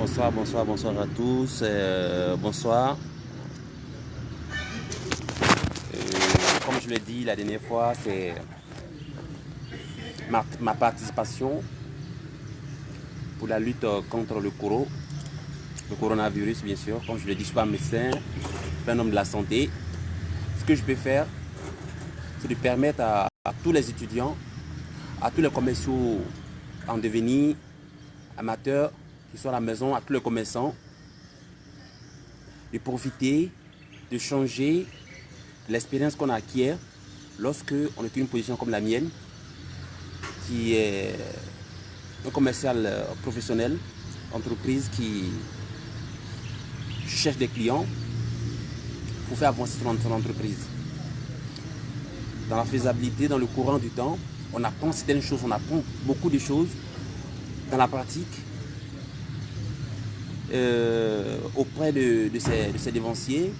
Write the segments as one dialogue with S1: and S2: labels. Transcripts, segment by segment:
S1: Bonsoir, bonsoir, bonsoir à tous. Bonsoir. Comme je l'ai dit la dernière fois, c'est ma participation pour la lutte contre le coronavirus, bien sûr. Comme je l'ai dit, je ne suis pas un médecin, je suis un homme de la santé. Ce que je peux faire, c'est de permettre à tous les étudiants, à tous les commerciaux en devenir, amateurs, qui sont à la maison, à tous les commerçants, de profiter, de changer l'expérience qu'on acquiert lorsque on est une position comme la mienne, qui est un commercial professionnel, entreprise qui cherche des clients pour faire avancer son entreprise. Dans la faisabilité, dans le courant du temps, on apprend certaines choses, on apprend beaucoup de choses dans la pratique auprès de ses dévanciers,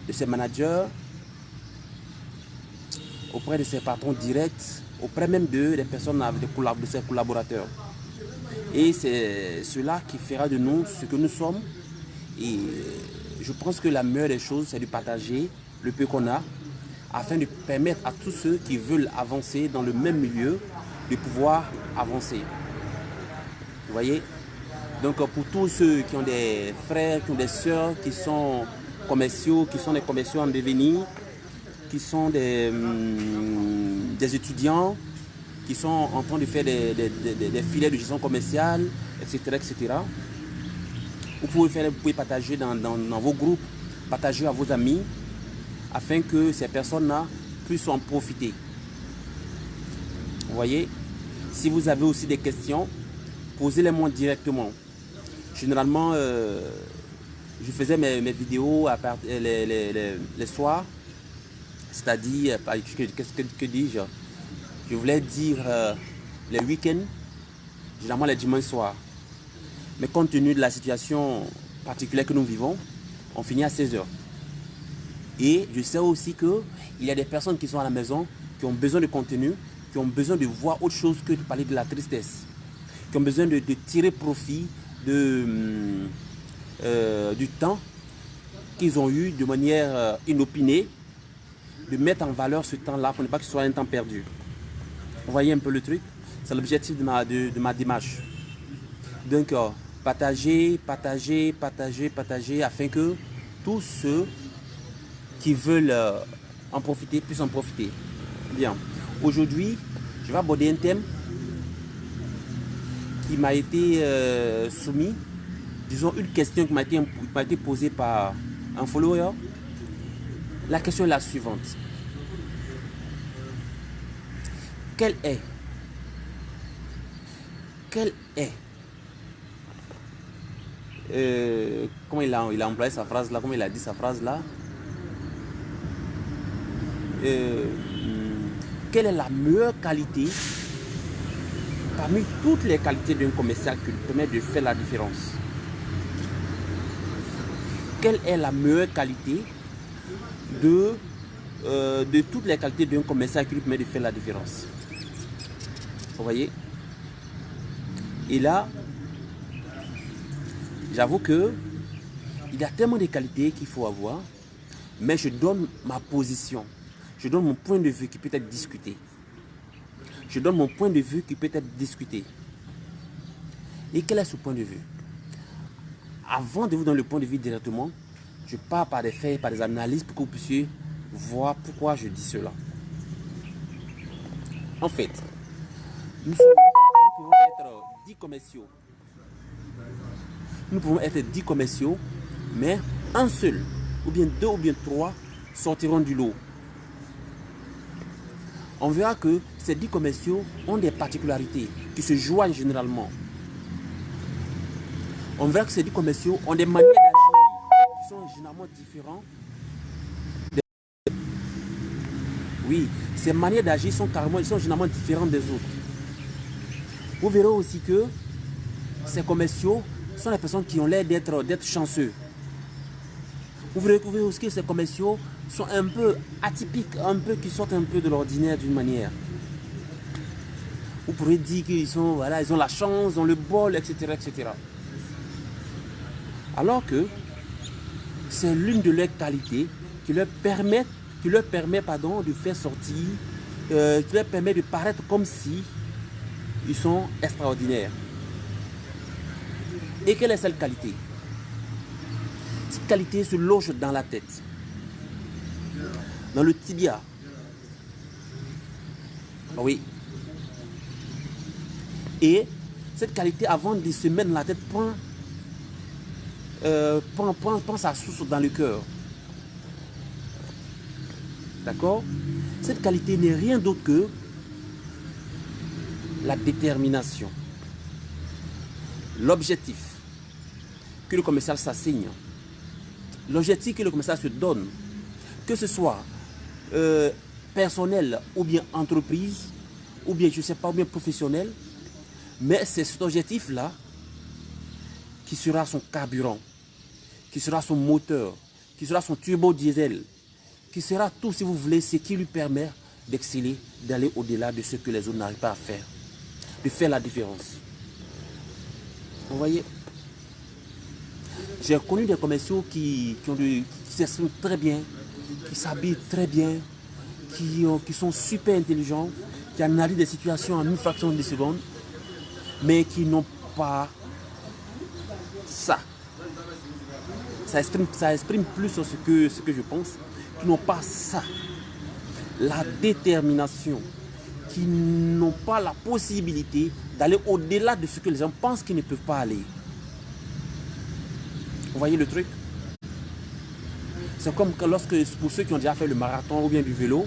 S1: de ses managers, auprès de ses patrons directs, auprès même des personnes, de ses collaborateurs. Et c'est cela qui fera de nous ce que nous sommes. Et je pense que la meilleure des choses, c'est de partager le peu qu'on a, afin de permettre à tous ceux qui veulent avancer dans le même milieu, de pouvoir avancer. Vous voyez? Donc pour tous ceux qui ont des frères, qui ont des sœurs, qui sont commerciaux, qui sont des commerciaux en devenir, qui sont des étudiants, qui sont en train de faire des filets de gestion commerciale, etc., etc. Vous pouvez partager dans vos groupes, partager à vos amis, afin que ces personnes-là puissent en profiter. Vous voyez? Si vous avez aussi des questions, posez-les-moi directement. Généralement, je faisais mes vidéos les soirs, c'est-à-dire, que dis-je? Je voulais dire les week-ends, généralement les dimanches soirs. Mais compte tenu de la situation particulière que nous vivons, on finit à 16h. Et je sais aussi qu'il y a des personnes qui sont à la maison, qui ont besoin de contenu, qui ont besoin de voir autre chose que de parler de la tristesse, qui ont besoin de tirer profit du temps qu'ils ont eu de manière inopinée, de mettre en valeur ce temps-là pour ne pas que ce soit un temps perdu. Vous voyez un peu le truc? C'est l'objectif de ma démarche. Donc, partager, afin que tous ceux qui veulent en profiter puissent en profiter. Bien. Aujourd'hui, je vais aborder un thème qui m'a été soumis. Disons une question qui m'a été posée par un follower. La question est la suivante. Quelle est comment il a employé sa phrase là, comment il a dit sa phrase là, quelle est la meilleure qualité parmi toutes les qualités d'un commercial qui lui permet de faire la différence? Quelle est la meilleure qualité de toutes les qualités d'un commercial qui lui permet de faire la différence? Vous voyez? Et là, j'avoue que il y a tellement de qualités qu'il faut avoir, mais je donne ma position. Je donne mon point de vue qui peut être discuté. Je donne mon point de vue qui peut être discuté. Et quel est ce point de vue? Avant de vous donner le point de vue directement, je pars par des faits, par des analyses pour que vous puissiez voir pourquoi je dis cela. En fait, nous pouvons être 10 commerciaux. Nous pouvons être 10 commerciaux, mais un seul, ou bien 2 ou bien 3 sortiront du lot. On verra que ces 10 commerciaux ont des particularités qui se joignent généralement. On verra que ces 10 commerciaux ont des manières d'agir qui sont généralement différentes. Oui, ces manières d'agir sont généralement différentes des autres. Vous verrez aussi que ces commerciaux sont les personnes qui ont l'air d'être chanceux. Vous verrez aussi que ces commerciaux sont un peu atypiques, qui sortent un peu de l'ordinaire d'une manière. Vous pourrez dire qu'ils sont, voilà, ils ont la chance, ils ont le bol, etc., etc. Alors que c'est l'une de leurs qualités qui leur permet de faire sortir, qui leur permet de paraître comme si ils sont extraordinaires. Et quelle est cette qualité? Cette qualité se loge dans la tête, dans le tibia. Oui. Et cette qualité, avant de se mettre dans la tête, prend sa source dans le cœur. D'accord? Cette qualité n'est rien d'autre que la détermination. L'objectif que le commercial s'assigne, l'objectif que le commercial se donne, que ce soit personnel ou bien entreprise, ou bien je ne sais pas, ou bien professionnel, mais c'est cet objectif-là qui sera son carburant, qui sera son moteur, qui sera son turbo diesel, qui sera tout, si vous voulez, ce qui lui permet d'exceller, d'aller au-delà de ce que les autres n'arrivent pas à faire, de faire la différence. Vous voyez, j'ai connu des commerciaux qui s'expriment très bien, qui s'habillent très bien, qui sont super intelligents, qui analysent des situations en une fraction de seconde, mais qui n'ont pas ça. Ça exprime plus ce que je pense, qui n'ont pas ça. La détermination, qui n'ont pas la possibilité d'aller au-delà de ce que les gens pensent qu'ils ne peuvent pas aller. Vous voyez le truc? C'est comme que pour ceux qui ont déjà fait le marathon ou bien du vélo,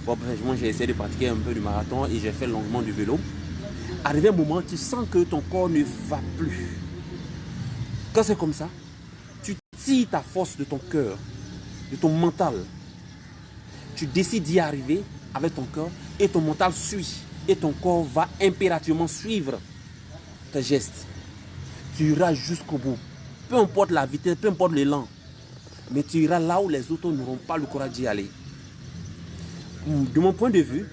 S1: bon, moi j'ai essayé de pratiquer un peu du marathon et j'ai fait longuement du vélo. Arrivé un moment, tu sens que ton corps ne va plus. Quand c'est comme ça, tu tires ta force de ton cœur, de ton mental. Tu décides d'y arriver avec ton cœur et ton mental suit. Et ton corps va impérativement suivre tes gestes. Tu iras jusqu'au bout. Peu importe la vitesse, peu importe l'élan. Mais tu iras là où les autres n'auront pas le courage d'y aller. De mon point de vue,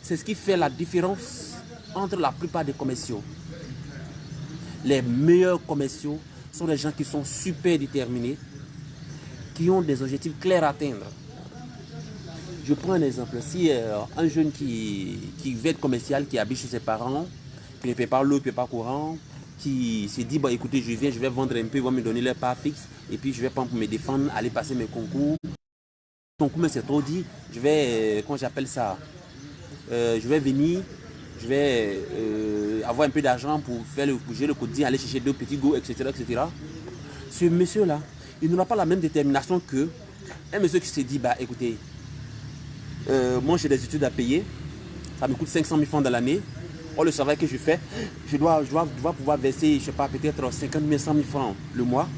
S1: c'est ce qui fait la différence entre la plupart des commerciaux. Les meilleurs commerciaux sont des gens qui sont super déterminés, qui ont des objectifs clairs à atteindre. Je prends un exemple. Si un jeune qui veut être commercial, qui habite chez ses parents, qui ne paie pas l'eau, qui ne paie pas courant, qui se dit, bah, écoutez, je viens, je vais vendre un peu, ils vont me donner leur part fixe, et puis je vais prendre pour me défendre, aller passer mes concours. Concours, mais c'est trop dit, je vais, comment j'appelle ça, je vais venir, je vais avoir un peu d'argent pour faire le bouger le quotidien, aller chercher deux petits go, etc., etc. Ce monsieur-là, il n'aura pas la même détermination que un monsieur qui se dit, bah, écoutez, moi j'ai des études à payer, ça me coûte 500 000 francs dans l'année. Or le travail que je fais, je dois pouvoir verser, je ne sais pas, peut-être 50 000, 100 000 francs le mois.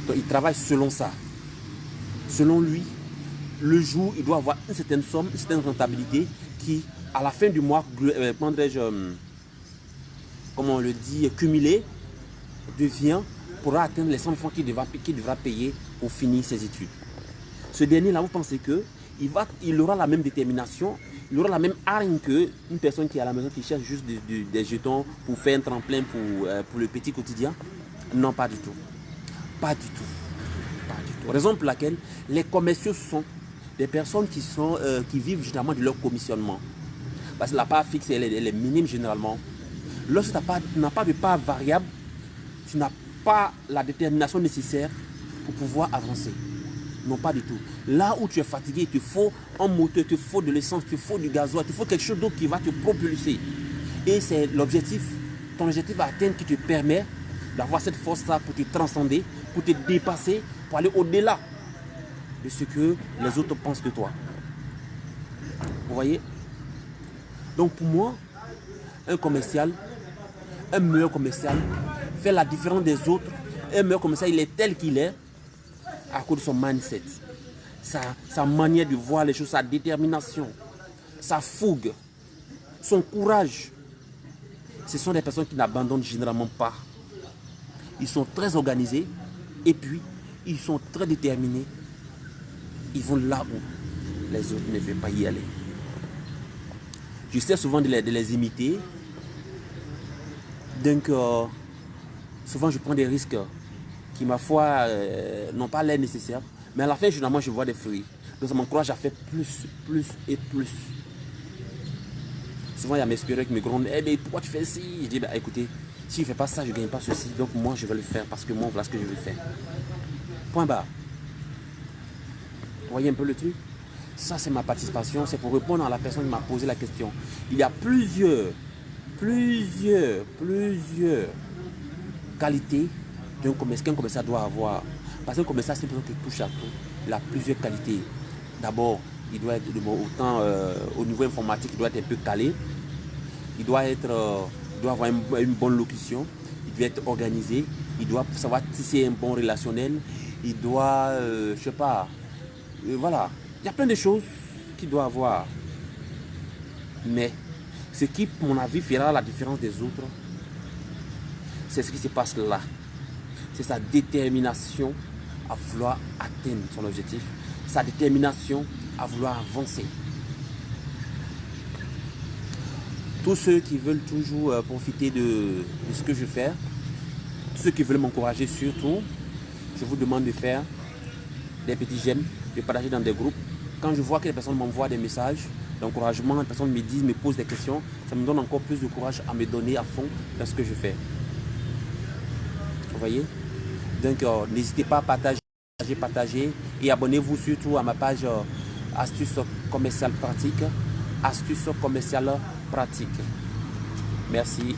S1: Donc il travaille selon ça. Selon lui, le jour, il doit avoir une certaine somme, une certaine rentabilité qui, à la fin du mois, comme on le dit, cumulé, pourra atteindre les 100 000 francs qu'il devra payer pour finir ses études. Ce dernier-là, vous pensez qu'il aura la même détermination, il aura la même hargne qu'une personne qui est à la maison qui cherche juste des jetons pour faire un tremplin pour le petit quotidien? Non, pas du tout. Pas du tout. Pas du tout. Raison pour laquelle les commerciaux sont des personnes qui vivent généralement de leur commissionnement. Parce que la part fixe, elle est minime généralement. Lorsque tu n'as pas de part variable, tu n'as pas la détermination nécessaire pour pouvoir avancer. Non, pas du tout. Là où tu es fatigué, il te faut un moteur, il te faut de l'essence, il te faut du gasoil, il te faut quelque chose d'autre qui va te propulser. Et c'est l'objectif, ton objectif à atteindre qui te permet d'avoir cette force-là pour te transcender, pour te dépasser, pour aller au-delà de ce que les autres pensent de toi. Vous voyez? Donc pour moi, un meilleur commercial fait la différence des autres. Un meilleur commercial, il est tel qu'il est à cause de son mindset, sa manière de voir les choses, sa détermination, sa fougue, son courage. Ce sont des personnes qui n'abandonnent généralement pas. Ils sont très organisés et puis ils sont très déterminés. Ils vont là où les autres ne veulent pas y aller. J'essaie souvent de les imiter. Donc,
S2: Souvent, je prends des risques qui, ma foi, n'ont pas l'air nécessaire. Mais à la fin, généralement, je vois des fruits. Donc, ça m'encourage à faire plus et plus. Souvent, il y a mes supérieurs qui me grondent. Eh, mais pourquoi tu fais ci? Je dis, bah, écoutez, si je ne fais pas ça, je ne gagne pas ceci. Donc, moi, je vais le faire parce que moi, voilà ce que je veux faire. Point barre. Vous voyez un peu le truc? Ça, c'est ma participation. C'est pour répondre à la personne qui m'a posé la question. Il y a plusieurs qualités qu'un commercial doit avoir. Parce qu'un commercial, c'est une personne qui touche à tout. Il a plusieurs qualités. D'abord, il doit être autant au niveau informatique, il doit être un peu calé. Il doit avoir une bonne locution. Il doit être organisé. Il doit savoir tisser un bon relationnel. Il doit, je sais pas, voilà. Il y a plein de choses qu'il doit avoir. Mais ce qui, à mon avis, fera la différence des autres, c'est ce qui se passe là. C'est sa détermination à vouloir atteindre son objectif. Sa détermination à vouloir avancer. Tous ceux qui veulent toujours profiter de ce que je fais, tous ceux qui veulent m'encourager surtout, je vous demande de faire des petits j'aime, de partager dans des groupes. Quand je vois que les personnes m'envoient des messages d'encouragement, les personnes me posent des questions, ça me donne encore plus de courage à me donner à fond dans ce que je fais. Vous voyez? Donc, n'hésitez pas à partager et abonnez-vous surtout à ma page Astuces commerciales pratiques. Astuces commerciales pratiques. Merci.